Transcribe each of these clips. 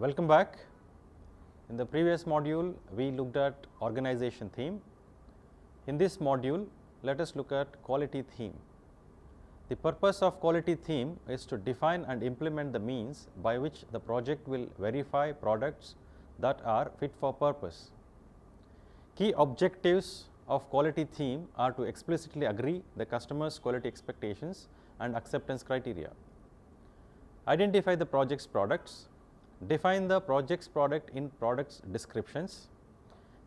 Welcome back. In the previous module, we looked at organization theme. In this module, let us look at quality theme. The purpose of quality theme is to define and implement the means by which the project will verify products that are fit for purpose. Key objectives of quality theme are to explicitly agree the customer's quality expectations and acceptance criteria. Identify the project's products, define the project's product in products descriptions,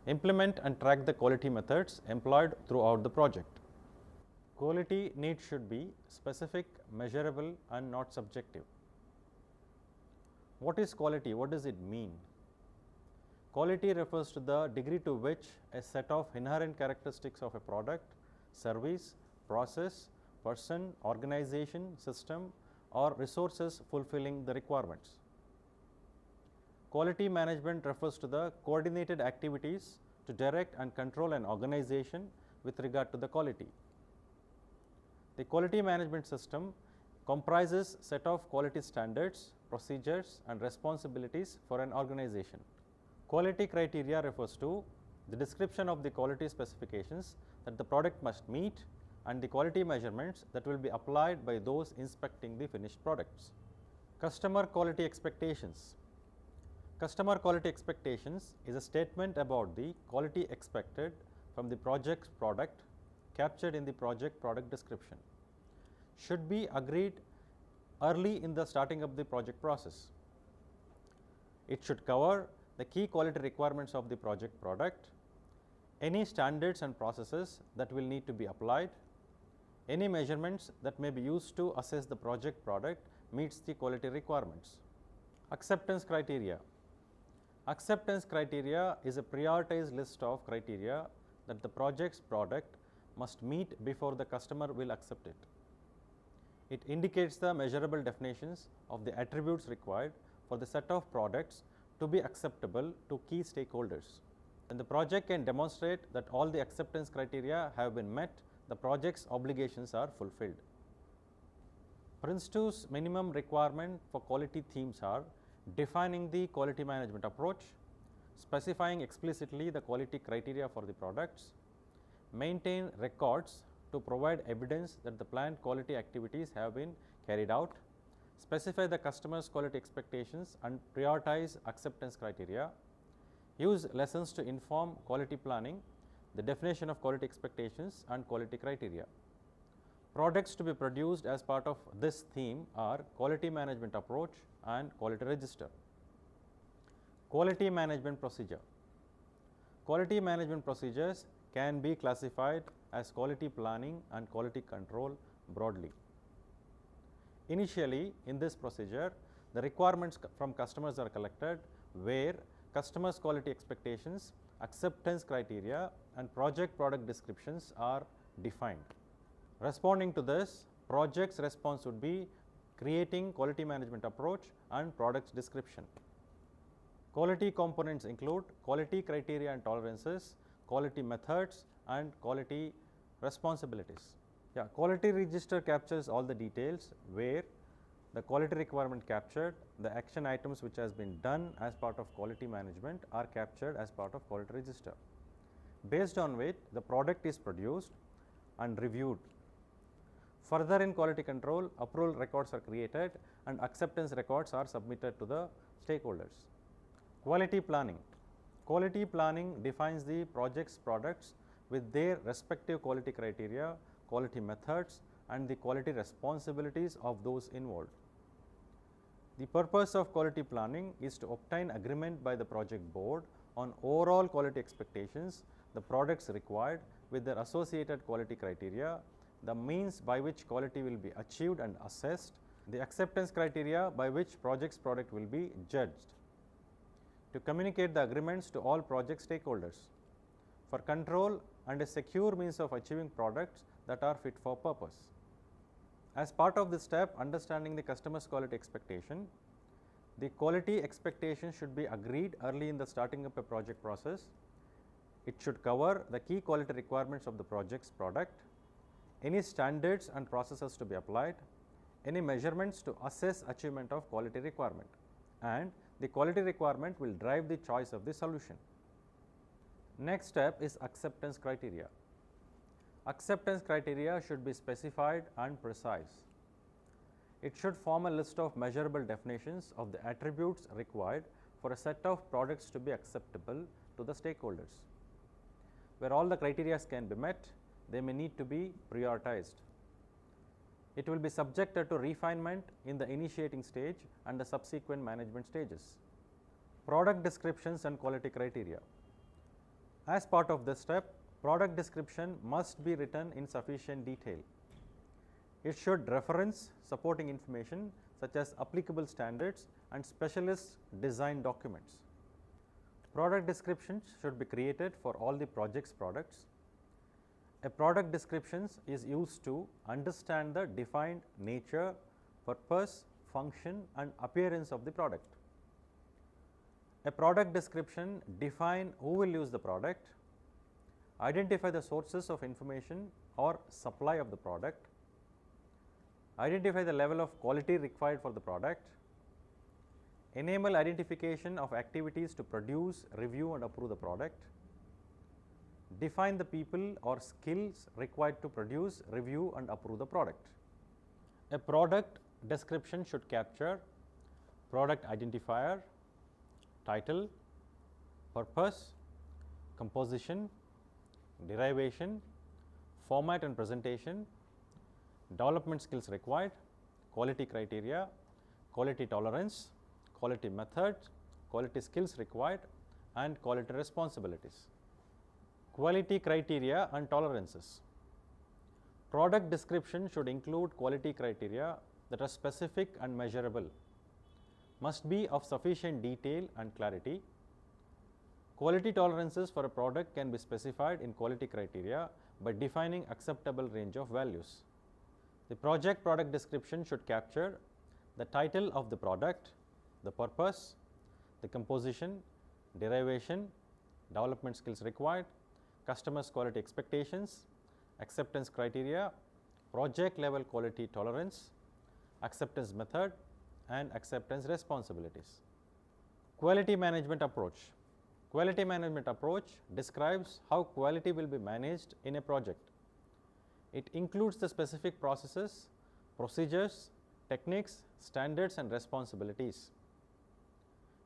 implement and track the quality methods employed throughout the project. Quality needs should be specific, measurable and not subjective. What is quality? What does it mean? Quality refers to the degree to which a set of inherent characteristics of a product, service, process, person, organization, system or resources fulfilling the requirements. Quality management refers to the coordinated activities to direct and control an organization with regard to the quality. The quality management system comprises set of quality standards, procedures and responsibilities for an organization. Quality criteria refers to the description of the quality specifications that the product must meet and the quality measurements that will be applied by those inspecting the finished products. Customer quality expectations. Customer quality expectations is a statement about the quality expected from the project's product captured in the project product description. Should be agreed early in the starting of the project process. It should cover the key quality requirements of the project product, any standards and processes that will need to be applied, any measurements that may be used to assess the project product meets the quality requirements. Acceptance criteria. Acceptance criteria is a prioritized list of criteria that the project's product must meet before the customer will accept it. It indicates the measurable definitions of the attributes required for the set of products to be acceptable to key stakeholders. When the project can demonstrate that all the acceptance criteria have been met, the project's obligations are fulfilled. PRINCE2's minimum requirement for quality themes are defining the quality management approach, specifying explicitly the quality criteria for the products, maintain records to provide evidence that the planned quality activities have been carried out, specify the customer's quality expectations and prioritize acceptance criteria, use lessons to inform quality planning, the definition of quality expectations and quality criteria. Products to be produced as part of this theme are quality management approach and quality register. Quality management procedure. Quality management procedures can be classified as quality planning and quality control broadly. Initially, in this procedure, the requirements from customers are collected where customers' quality expectations, acceptance criteria and project product descriptions are defined. Responding to this, project's response would be creating quality management approach and products description. Quality components include quality criteria and tolerances, quality methods and quality responsibilities. Quality register captures all the details where the quality requirement captured, the action items which has been done as part of quality management are captured as part of quality register, based on which the product is produced and reviewed. Further, in quality control, approval records are created and acceptance records are submitted to the stakeholders. Quality planning. Quality planning defines the project's products with their respective quality criteria, quality methods and the quality responsibilities of those involved. The purpose of quality planning is to obtain agreement by the project board on overall quality expectations, the products required with their associated quality criteria, the means by which quality will be achieved and assessed, the acceptance criteria by which project's product will be judged. To communicate the agreements to all project stakeholders. For control and a secure means of achieving products that are fit for purpose. As part of this step, understanding the customer's quality expectation, the quality expectation should be agreed early in the starting up a project process. It should cover the key quality requirements of the project's product, any standards and processes to be applied, any measurements to assess achievement of quality requirement, and The quality requirement will drive the choice of the solution. Next step is acceptance criteria. Acceptance criteria should be specified and precise. It should form a list of measurable definitions of the attributes required for a set of products to be acceptable to the stakeholders. Where all the criteria can be met, they may need to be prioritized. It will be subjected to refinement in the initiating stage and the subsequent management stages. Product descriptions and quality criteria. As part of this step, product description must be written in sufficient detail. It should reference supporting information such as applicable standards and specialist design documents. Product descriptions should be created for all the project's products. A product description is used to understand the defined nature, purpose, function and appearance of the product. A product description defines who will use the product, identify the sources of information or supply of the product, identify the level of quality required for the product, enable identification of activities to produce, review and approve the product, define the people or skills required to produce, review and approve the product. A product description should capture product identifier, title, purpose, composition, derivation, format and presentation, development skills required, quality criteria, quality tolerance, quality method, quality skills required and quality responsibilities. Quality criteria and tolerances. Product description should include quality criteria that are specific and measurable, must be of sufficient detail and clarity. Quality tolerances for a product can be specified in quality criteria by defining acceptable range of values. The product description should capture the title of the product, the purpose, the composition, derivation, development skills required, customers' quality expectations, acceptance criteria, project level quality tolerance, acceptance method and acceptance responsibilities. Quality management approach. Quality management approach describes how quality will be managed in a project. It includes the specific processes, procedures, techniques, standards and responsibilities.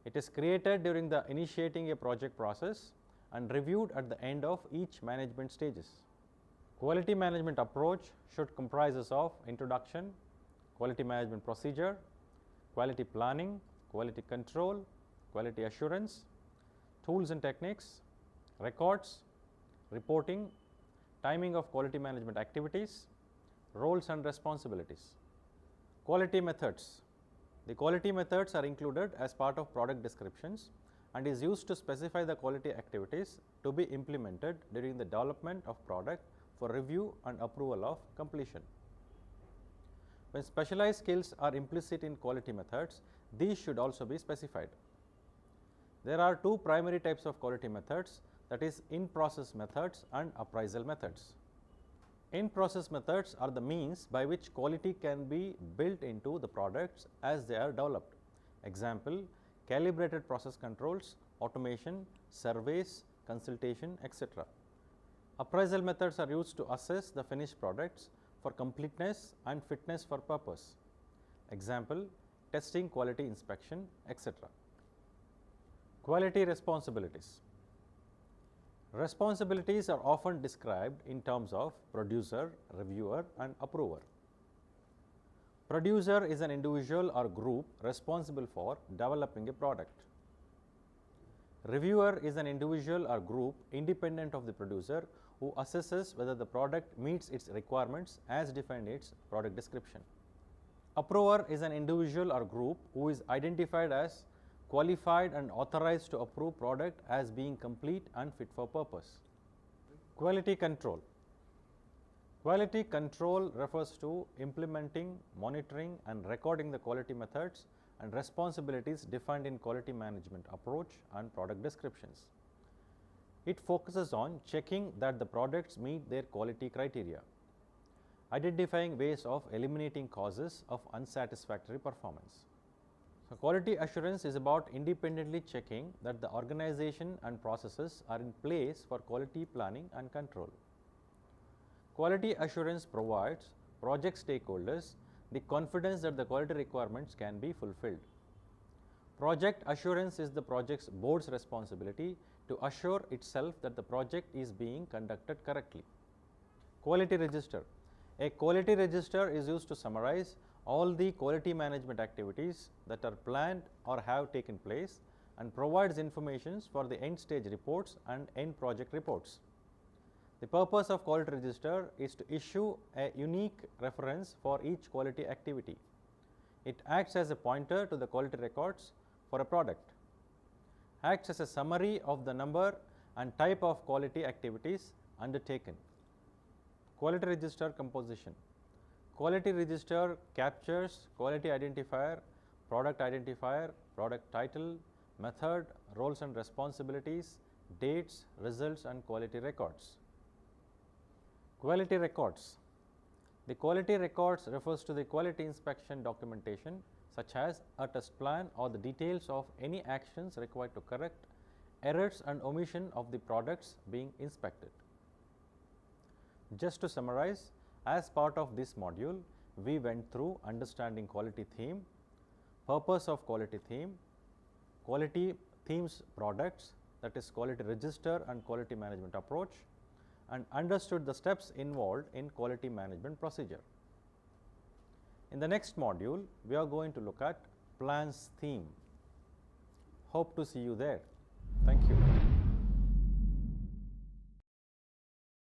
It is created during the initiating a project process and reviewed at the end of each management stages. Quality management approach should comprises of introduction, quality management procedure, quality planning, quality control, quality assurance, tools and techniques, records, reporting, timing of quality management activities, roles and responsibilities. Quality methods. The quality methods are included as part of product descriptions and is used to specify the quality activities to be implemented during the development of product for review and approval of completion. When specialized skills are implicit in quality methods, these should also be specified. There are two primary types of quality methods, that is in-process methods and appraisal methods. In-process methods are the means by which quality can be built into the products as they are developed. Example, calibrated process controls, automation, surveys, consultation, etc. Appraisal methods are used to assess the finished products for completeness and fitness for purpose. Example, testing, quality inspection, etc. Quality responsibilities. Responsibilities are often described in terms of producer, reviewer and approver. Producer is an individual or group responsible for developing a product. Reviewer is an individual or group independent of the producer who assesses whether the product meets its requirements as defined in its product description. Approver is an individual or group who is identified as qualified and authorized to approve product as being complete and fit for purpose. Quality control. Quality control refers to implementing, monitoring and recording the quality methods and responsibilities defined in quality management approach and product descriptions. It focuses on checking that the products meet their quality criteria, identifying ways of eliminating causes of unsatisfactory performance. So, quality assurance is about independently checking that the organization and processes are in place for quality planning and control. Quality assurance provides project stakeholders the confidence that the quality requirements can be fulfilled. Project assurance is the project's board's responsibility to assure itself that the project is being conducted correctly. Quality register. A quality register is used to summarize all the quality management activities that are planned or have taken place and provides information for the end stage reports and end project reports. The purpose of quality register is to issue a unique reference for each quality activity. It acts as a pointer to the quality records for a product, acts as a summary of the number and type of quality activities undertaken. Quality register composition. Quality register captures quality identifier, product title, method, roles and responsibilities, dates, results and quality records. Quality records. The quality records refers to the quality inspection documentation such as a test plan or the details of any actions required to correct errors and omission of the products being inspected. Just to summarize, as part of this module, we went through understanding quality theme, purpose of quality theme, quality themes products, that is quality register and quality management approach, and understood the steps involved in quality management procedure. In the next module, we are going to look at plans theme. Hope to see you there. Thank you.